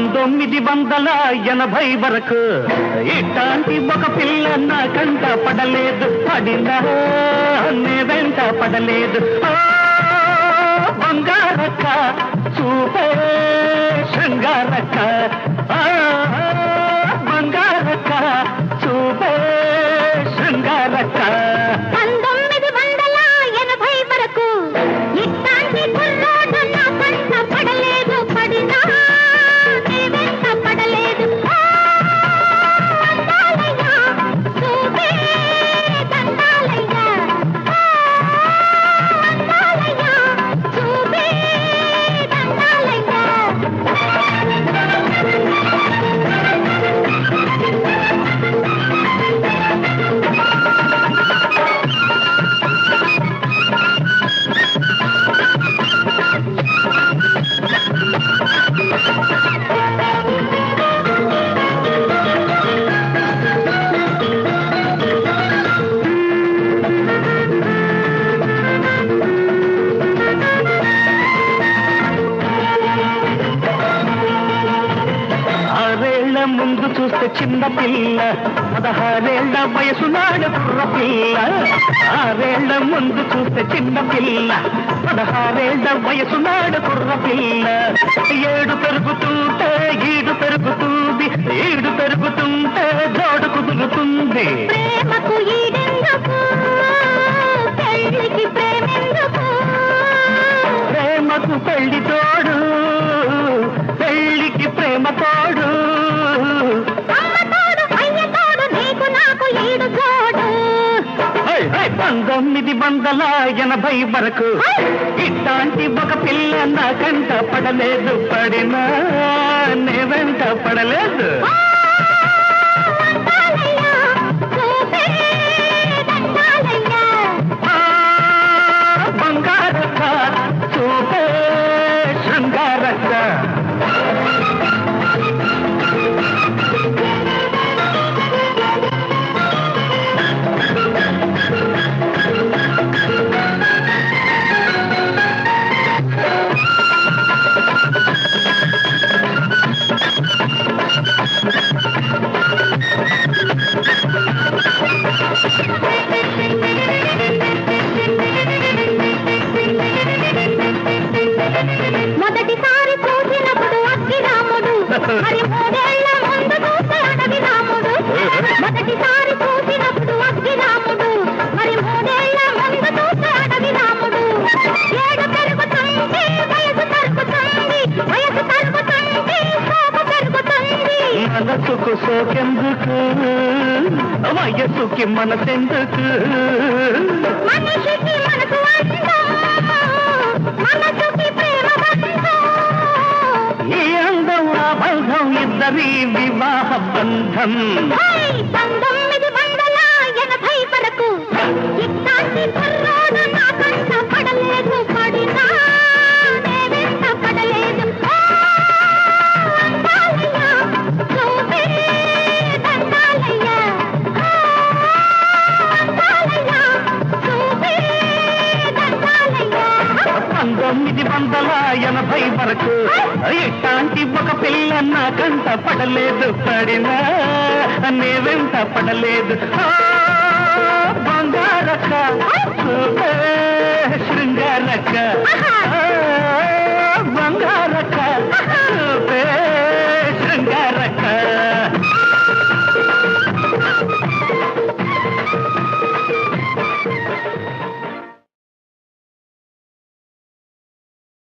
1980 వరకు ఇట్లాంటి ఒక పిల్ల నా కంట పడలేదు, పడినా నే వెంట పడలేదు. బంగారక్క చూపే శృంగారక్క, బంగారక్క చూపే శృంగారక్క. 1980 వరకు ఇట్లాంటి కుర్రాడు నా కంట పడలేదు, పడినా నే వెంట పడలేదు. దండాలయ్యా చూపే దండాలయ్యా, దండాలయ్యా చూపే దండాలయ్యా. ముందు చూస్తే చిన్న పిల్ల, 16 వయసు నాడు కుర్ర పిల్ల. 6 ముందు చూస్తే చిన్న పిల్ల, 16 వయసు నాడు కుర్ర పిల్ల. 7 పెరుగుతుంటే ఈడు పెరుగుతుంది, ఈడు పెరుగుతుంటే జోడు కుదురుతుంది. ప్రేమకు ఈడెందుకు, పెళ్ళికి ప్రేమెందుకు? ప్రేమకు పెళ్లి తోడు, పెళ్లికి ప్రేమ తోడు. 1980 వరకు ఇట్లాంటి ఒక పిల్ల నా కంట పడలేదు, పడినా నే వెంట పడలేదు. బంగారక్క చూపే శృంగారక్క. మొదటిసారి చూసినప్పుడు అక్కి రాముడు, మరి 3 ఏళ్ల ముందు చూస్తే అడవి రాముడు. మొదటిసారి చూసినప్పుడు అక్కి రాముడు, మరి 3 ఏళ్ల ముందు చూస్తే అడవి రాముడు. 7 పెరుగుతుంది వయసు తరుగుతుంది, వయసు తరుగుతుంది సోకు పెరుగుతుంది. మనసుకు సోకెందుకు, వయసుకి మనసెందుకు? మనిషికి మనసు అందం, మనసుకి ప్రేమ బంధం. ఈ అందం ఆ బంధం ఇద్దరి వివాహ బంధం. 1980 వరకు ఇట్లాంటి కుర్రాడు నా కంట పడలేదు, పడినా నే వెంట పడలేదు. దండాలయ్యా చూపే దండాలయ్యా, దండాలయ్యా చూపే దండాలయ్యా. 1980 వరకు ఇట్లాంటి ఒక పిల్ల నా కంట పడలేదు, పడినా నే వెంట పడలేదు. బంగారక్క చూపే